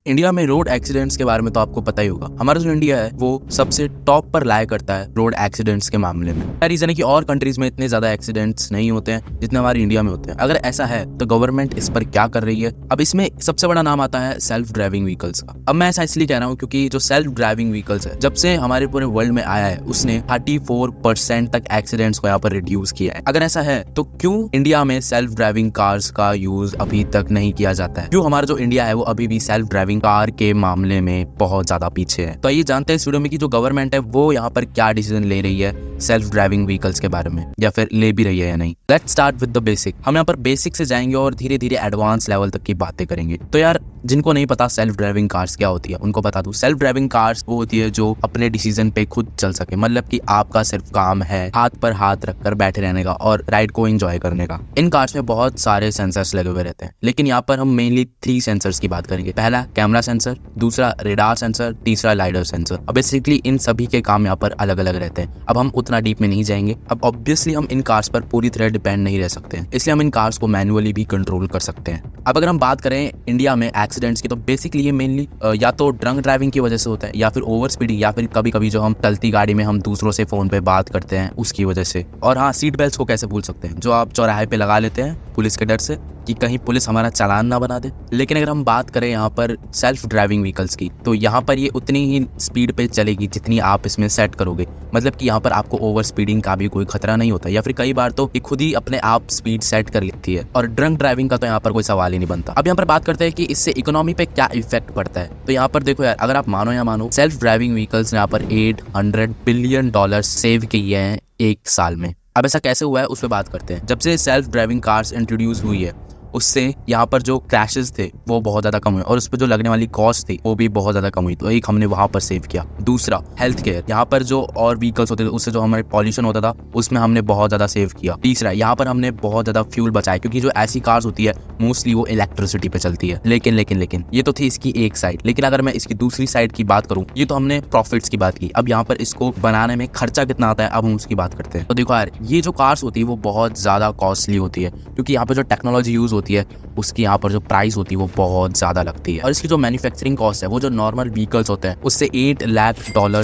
India में road accidents के बारे में तो आपको पता ही होगा। हमारा जो इंडिया है वो सबसे टॉप पर लाया करता है रोड एक्सीडेंट्स के मामले में। क्या रीजन है कि और कंट्रीज में इतने ज्यादा एक्सीडेंट्स नहीं होते हैं जितने हमारे इंडिया में होते हैं? अगर ऐसा है तो गवर्नमेंट इस पर क्या कर रही है? अब इसमें सबसे बड़ा नाम आता है सेल्फ ड्राइविंग व्हीकल्स का। अब मैं ऐसा इसलिए कह रहा हूँ क्योंकि जो सेल्फ ड्राइविंग व्हीकल्स है जब से हमारे पूरे वर्ल्ड में आया है उसने 34% तक एक्सीडेंट्स को यहाँ पर रिड्यूस किया है। अगर ऐसा है तो क्यों इंडिया में सेल्फ ड्राइविंग कार्स का यूज अभी तक नहीं किया जाता है? क्यों हमारा जो इंडिया है वो अभी भी सेल्फ ड्राइविंग कार के मामले में बहुत ज्यादा पीछे है? तो ये जानते हैं इस वीडियो में कि जो गवर्नमेंट है वो यहाँ पर क्या डिसीजन ले रही है सेल्फ ड्राइविंग व्हीकल्स के बारे में, या फिर ले भी रही है या नहीं। Let's start with the basic. हम यहाँ पर बेसिक से जाएंगे और धीरे धीरे एडवांस लेवल तक की बातें करेंगे। तो यार जिनको नहीं पता सेल्फ ड्राइविंग कार्स क्या होती है उनको बता दूं। सेल्फ ड्राइविंग कार्स वो होती है जो अपने डिसीजन पे खुद चल सके, मतलब कि आपका सिर्फ काम है हाथ पर हाथ रखकर बैठे रहने का और राइड को एंजॉय करने का। इन कार्स में बहुत सारे सेंसर्स लगे हुए रहते हैं, लेकिन यहाँ पर हम मेनली 3 सेंसर्स की बात करेंगे। पहला कैमरा सेंसर, दूसरा रेडार सेंसर, तीसरा लाइडर सेंसर। अब बेसिकली इन सभी के काम यहाँ पर अलग अलग रहते हैं। अब हम उतना डीप में नहीं जाएंगे। अब ऑब्वियसली हम इन कार्स पर पूरी तरह डिपेंड नहीं रह सकते हैं, इसलिए हम इन कार्स को मैनुअली भी कंट्रोल कर सकते हैं। अब अगर हम बात करें इंडिया में एक्सीडेंट्स की, तो बेसिकली ये मेनली या तो ड्रंक ड्राइविंग की वजह से होता है, या फिर ओवर स्पीडिंग, या फिर कभी कभी जो हम चलती गाड़ी में हम दूसरों से फोन पे बात करते हैं उसकी वजह से। और हाँ, सीट बेल्ट को कैसे भूल सकते हैं, जो आप चौराहे पे लगा लेते हैं पुलिस के डर से कि कहीं पुलिस हमारा चालान ना बना दे। लेकिन अगर हम बात करें यहाँ पर सेल्फ ड्राइविंग व्हीकल्स की, तो यहाँ पर ये उतनी ही स्पीड पे चलेगी जितनी आप इसमें सेट करोगे। मतलब कि यहाँ पर आपको ओवर स्पीडिंग का भी कोई खतरा नहीं होता, या फिर कई बार तो ये खुद ही अपने आप स्पीड सेट कर लेती है। और ड्रंक ड्राइविंग का तो यहाँ पर कोई सवाल ही नहीं बनता। अब यहाँ पर बात करते हैं कि इससे इकोनॉमी पे क्या इफेक्ट पड़ता है। तो यहाँ पर देखो यार, अगर आप मानो या मानो, सेल्फ ड्राइविंग व्हीकल्स ने यहाँ पर $800 बिलियन सेव किए हैं एक साल में। अब ऐसा कैसे हुआ है उस पर बात करते हैं। जब से सेल्फ ड्राइविंग कार्स इंट्रोड्यूस हुई है उससे यहाँ पर जो क्रैशेस थे वो बहुत ज्यादा कम हुए और उस पर जो लगने वाली कॉस्ट थी वो भी बहुत ज्यादा कम हुई। तो एक हमने वहां पर सेव किया। दूसरा हेल्थ केयर, यहाँ पर जो और व्हीकल्स होते थे उससे जो हमारे पॉल्यूशन होता था उसमें हमने बहुत ज्यादा सेव किया। तीसरा, यहाँ पर हमने बहुत ज्यादा फ्यूल बचाया, क्योंकि जो ऐसी कार्स होती है मोस्टली वो इलेक्ट्रिसिटी पे चलती है। लेकिन लेकिन लेकिन ये तो थी इसकी एक साइड। लेकिन अगर मैं इसकी दूसरी साइड की बात करूँ, ये तो हमने प्रॉफिट्स की बात की। अब यहाँ पर इसको बनाने में खर्चा कितना आता है, अब हम उसकी बात करते हैं। तो देखो यार, ये जो कार्स होती है वो बहुत ज्यादा कॉस्टली होती है, क्योंकि यहाँ पर जो टेक्नोलॉजी यूज होती है उसकी यहाँ पर जो प्राइस होती है वो बहुत ज्यादा लगती है। और इसकी जो मैन्युफैक्चरिंग कॉस्ट है वो जो नॉर्मल व्हीकल्स होते हैं उससे $8 लाख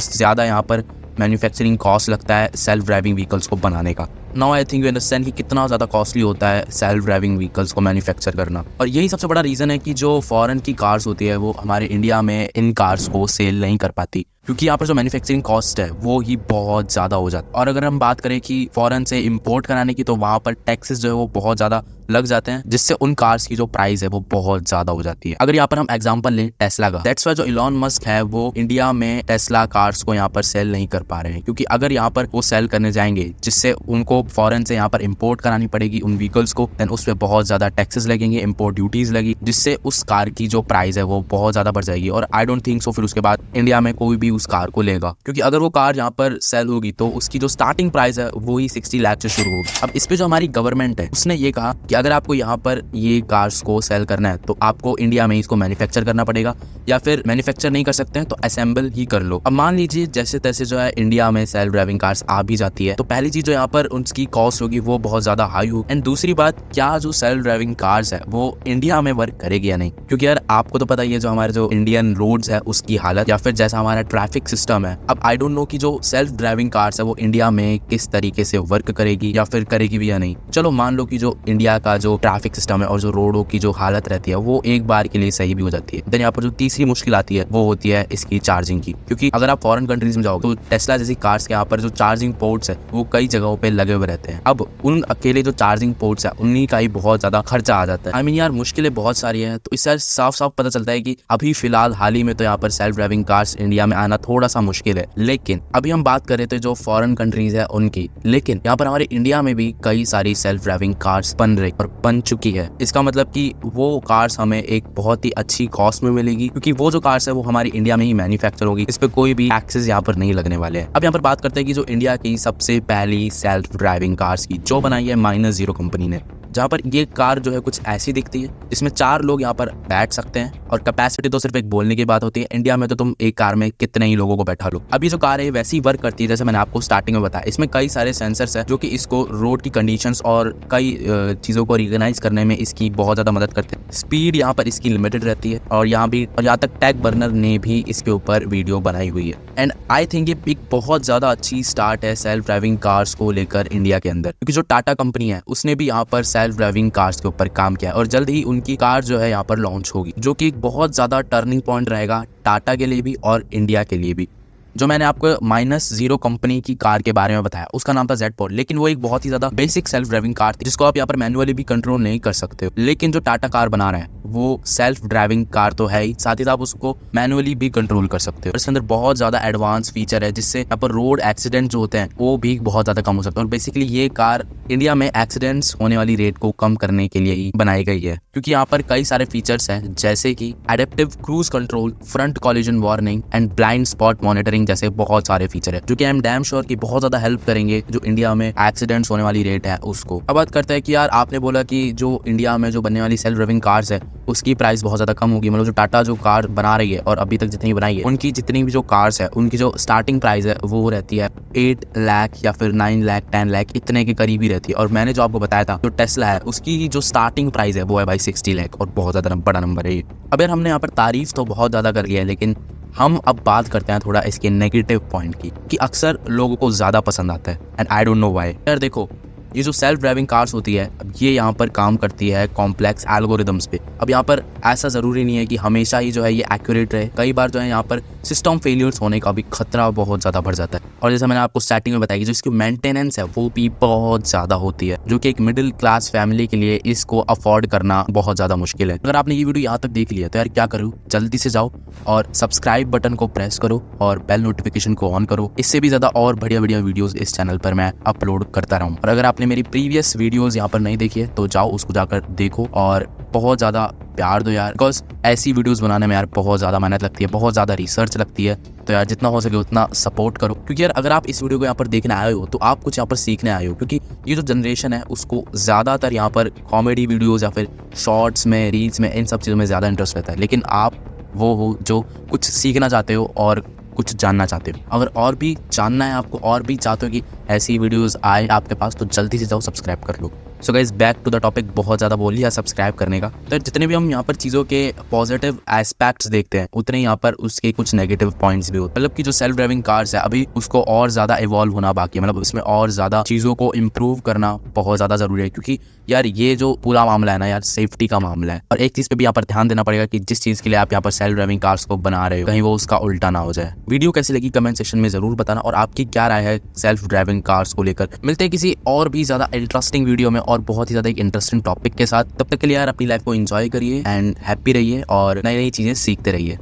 ज्यादा यहाँ पर मैन्युफैक्चरिंग कॉस्ट लगता है सेल्फ ड्राइविंग व्हीकल्स को बनाने का। Now I think you understand कि कितना ज़्यादा कॉस्टली होता है सेल्फ ड्राइविंग व्हीकल्स को मैन्युफैक्चर करना। और यही सबसे बड़ा रीज़न है कि जो फॉरेन की कार्स होती है वो हमारे इंडिया में इन कार्स को सेल नहीं कर पाती, क्योंकि यहाँ पर जो मैन्युफैक्चरिंग कॉस्ट है वो ही बहुत ज़्यादा हो जाता है। और अगर हम बात करें कि फॉरेन से इंपोर्ट कराने की, तो वहाँ पर टैक्सेस जो है वो बहुत ज़्यादा लग जाते हैं, जिससे उन कार्स की जो प्राइस है वो बहुत ज्यादा हो जाती है। अगर यहाँ पर हम एग्जांपल लें टेस्ला का, दैट्स व्हाई जो इलॉन मस्क है वो इंडिया में टेस्ला कार्स को यहाँ पर सेल नहीं कर पा रहे हैं, क्योंकि अगर यहाँ पर वो सेल करने जाएंगे जिससे उनको फॉरेन से यहाँ पर इंपोर्ट करानी पड़ेगी उन व्हीकल्स को, देन उस पर बहुत ज्यादा टैक्सेस लगेंगे, इंपोर्ट ड्यूटीज लगी, जिससे उस कार की जो प्राइस है वो बहुत ज्यादा बढ़ जाएगी। और आई डोंट थिंक सो फिर उसके बाद इंडिया में कोई भी उस कार को लेगा, क्योंकि अगर वो कार यहाँ पर सेल होगी तो उसकी जो स्टार्टिंग प्राइस है वो ही 60 लाख से शुरू होगी। अब इस पे जो हमारी गवर्नमेंट है उसने ये कहा कि अगर आपको यहाँ पर ये कार्स को सेल करना है तो आपको इंडिया में इसको मैन्युफैक्चर करना पड़ेगा, या फिर मैन्युफैक्चर नहीं कर सकते हैं तो असेंबल ही कर लो। अब मान लीजिए जैसे तैसे जो है इंडिया में सेल्फ ड्राइविंग कार्स आ भी जाती है, तो पहली चीज जो यहाँ पर उनकी कॉस्ट होगी वो बहुत ज्यादा हाई होगी। एंड दूसरी बात, क्या जो सेल्फ ड्राइविंग कार्स है वो इंडिया में वर्क करेगी या नहीं, क्योंकि यार आपको तो पता ही है जो हमारे जो इंडियन रोड्स है उसकी हालत, या फिर जैसा हमारा ट्रैफिक सिस्टम है। अब आई डोंट नो कि जो सेल्फ ड्राइविंग कार्स है वो इंडिया में किस तरीके से वर्क करेगी, या फिर करेगी भी या नहीं। चलो मान लो कि जो इंडिया का जो ट्रैफिक सिस्टम है और जो रोडों की जो हालत रहती है वो एक बार के लिए सही भी हो जाती है। देन यहाँ पर जो तीसरी मुश्किल आती है वो होती है इसकी चार्जिंग की, क्योंकि अगर आप फॉरेन कंट्रीज में जाओगे तो टेस्ला जैसी कार्स के यहाँ पर जो चार्जिंग पोर्ट्स है वो कई जगहों पे लगे हुए रहते हैं। अब उन अकेले जो चार्जिंग पोर्ट्स है उन्हीं का ही बहुत ज्यादा खर्चा आ जाता है। आई मीन यार मुश्किलें बहुत सारी है। तो इससे साफ साफ पता चलता है कि अभी फिलहाल हाल ही में तो यहाँ पर सेल्फ ड्राइविंग कार्स इंडिया में आना थोड़ा सा मुश्किल है। लेकिन अभी हम बात कर रहे थे जो फॉरेन कंट्रीज है उनकी, लेकिन यहाँ पर हमारे इंडिया में भी कई सारी सेल्फ ड्राइविंग कार्स बन रही और बन चुकी है। इसका मतलब कि वो कार्स हमें एक बहुत ही अच्छी कॉस्ट में मिलेगी, क्योंकि वो जो कार्स है वो हमारी इंडिया में ही मैन्युफैक्चर होगी, इस पे कोई भी टैक्सेस यहाँ पर नहीं लगने वाले हैं। अब यहाँ पर बात करते हैं कि जो इंडिया की सबसे पहली सेल्फ ड्राइविंग कार्स की जो बनाई है -0 कंपनी ने, जहाँ पर ये कार जो है कुछ ऐसी दिखती है जिसमें 4 लोग यहाँ पर बैठ सकते हैं, और कैपेसिटी तो सिर्फ एक बोलने की बात होती है। इंडिया में तो तुम एक कार में कितने ही लोगों को बैठा लो। अब ये जो कार है वैसी वर्क करती है जैसे मैंने आपको स्टार्टिंग में बताया। इसमें कई सारे सेंसर्स हैं जो कि इसको रोड की कंडीशंस और कई चीज़ों को रिकॉग्नाइज करने में इसकी बहुत ज़्यादा मदद करते हैं। स्पीड यहाँ पर इसकी लिमिटेड रहती है, और यहाँ तक टैग बर्नर ने भी इसके ऊपर वीडियो बनाई हुई है। एंड आई थिंक ये एक बहुत ज़्यादा अच्छी स्टार्ट है सेल्फ ड्राइविंग कार्स को लेकर इंडिया के अंदर, क्योंकि जो टाटा कंपनी है उसने भी यहाँ पर सेल्फ ड्राइविंग कार्स के ऊपर काम किया है, और जल्द ही उनकी कार जो है यहाँ पर लॉन्च होगी, जो कि एक बहुत ज़्यादा टर्निंग पॉइंट रहेगा टाटा के लिए भी और इंडिया के लिए भी। जो मैंने आपको -0 कंपनी की कार के बारे में बताया उसका नाम था Z-Pod, लेकिन वो एक बहुत ही ज्यादा बेसिक सेल्फ ड्राइविंग कार थी जिसको आप यहाँ पर मैनुअली भी कंट्रोल नहीं कर सकते हो। लेकिन जो टाटा कार बना रहे हैं वो सेल्फ ड्राइविंग कार तो है ही, साथ ही साथ उसको मैनुअली भी कंट्रोल कर सकते हो। इसके अंदर बहुत ज्यादा एडवांस फीचर है जिससे यहाँ पर रोड एक्सीडेंट जो होते हैं वो भी बहुत ज्यादा कम हो सकते हैं। और बेसिकली ये कार इंडिया में एक्सीडेंट्स होने वाली रेट को कम करने के लिए ही बनाई गई है, क्योंकि यहाँ पर कई सारे फीचर्स हैं जैसे कि adaptive cruise control, front collision warning and blind spot monitoring जैसे बहुत सारे फीचर है जो कि आई एम डैम श्योर कि बहुत ज्यादा हेल्प करेंगे जो इंडिया में एक्सीडेंट्स होने वाली रेट है उसको। अब बात करते हैं कि यार आपने बोला कि जो इंडिया में जो बनने वाली सेल्फ ड्राइविंग कार्स है उसकी प्राइस बहुत ज्यादा कम होगी। मतलब जो टाटा जो कार बना रही है और अभी तक जितनी बनाई है उनकी जितनी भी जो कार्स है उनकी जो स्टार्टिंग प्राइस है वो रहती है 8 लाख या फिर 9 लाख 10 लाख इतने के करीब ही रहती है। और मैंने जो आपको बताया था जो टेस्ला है उसकी जो स्टार्टिंग प्राइस है वो है भाई 60 लाख, और बहुत ज्यादा बड़ा नंबर है ये। अब यार हमने यहाँ पर तारीफ तो बहुत ज्यादा कर लिया है, लेकिन हम अब बात करते हैं थोड़ा इसके नेगेटिव पॉइंट की, कि अक्सर लोगों को ज्यादा पसंद आता है and I don't know why. यार देखो, ये जो सेल्फ ड्राइविंग कार्स होती है अब ये यहाँ पर काम करती है कॉम्प्लेक्स एल्गोरिदम्स पे। अब यहाँ पर ऐसा जरूरी नहीं है कि हमेशा ही जो है ये एक्यूरेट रहे, कई बार जो है यहाँ पर सिस्टम फेलियर्स होने का भी खतरा बहुत ज़्यादा बढ़ जाता है। और जैसे मैंने आपको स्टार्टिंग में बताया कि जो इसकी मेंटेनेंस है वो भी बहुत ज़्यादा होती है, जो कि एक मिडिल क्लास फैमिली के लिए इसको अफोर्ड करना बहुत ज़्यादा मुश्किल है। अगर आपने ये वीडियो यहाँ तक देख लिया तो यार क्या करो, जल्दी से जाओ और सब्सक्राइब बटन को प्रेस करो और बेल नोटिफिकेशन को ऑन करो। इससे भी ज़्यादा और बढ़िया बढ़िया वीडियोज़ इस चैनल पर मैं अपलोड करता रहूँ। और अगर आपने मेरी प्रीवियस वीडियोज़ यहाँ पर नहीं देखी है तो जाओ उसको जाकर देखो और बहुत ज़्यादा प्यार दो यार, बिकॉज ऐसी वीडियोस बनाने में यार बहुत ज़्यादा मेहनत लगती है, बहुत ज़्यादा रिसर्च लगती है। तो यार जितना हो सके उतना सपोर्ट करो, क्योंकि यार अगर आप इस वीडियो को यहाँ पर देखने आए हो तो आप कुछ यहाँ पर सीखने आए हो, क्योंकि ये जो जनरेशन है उसको ज़्यादातर यहाँ पर कॉमेडी वीडियोज़ या फिर शॉर्ट्स में, रील्स में, इन सब चीज़ों में ज़्यादा इंटरेस्ट रहता है। लेकिन आप वो हो जो कुछ सीखना चाहते हो और कुछ जानना चाहते हो। अगर और भी जानना है आपको और भी चाहते हो कि ऐसी वीडियोस आए आपके पास तो जल्दी से जाओ सब्सक्राइब कर लो। So guys back to the topic, बहुत ज़्यादा बोल लिया सब्सक्राइब करने का। तो जितने भी हम यहाँ पर चीज़ों के पॉजिटिव एस्पेक्ट्स देखते हैं उतने यहाँ पर उसके कुछ नेगेटिव पॉइंट्स भी होते हैं। मतलब कि जो सेल्फ ड्राइविंग कार्स है अभी उसको और ज़्यादा इवॉल्व होना बाकी है, मतलब उसमें और ज़्यादा चीज़ों को इम्प्रूव करना बहुत ज़्यादा ज़रूरी है, क्योंकि यार ये जो पूरा मामला है ना यार सेफ्टी का मामला है। और एक चीज़ पे भी यहाँ पर ध्यान देना पड़ेगा कि जिस चीज़ के लिए आप यहाँ पर सेल्फ ड्राइविंग कार्स को बना रहे हो कहीं वो उसका उल्टा ना हो जाए। वीडियो कैसी लगी कमेंट सेक्शन में ज़रूर बताना, और आपकी क्या राय है सेल्फ ड्राइविंग कार्स को लेकर। मिलते हैं किसी और भी ज़्यादा इंटरेस्टिंग वीडियो में और बहुत ही ज़्यादा एक इंटरेस्टिंग टॉपिक के साथ। तब तक के लिए यार अपनी लाइफ को एंजॉय करिए एंड हैप्पी रहिए और नई नई चीज़ें सीखते रहिए।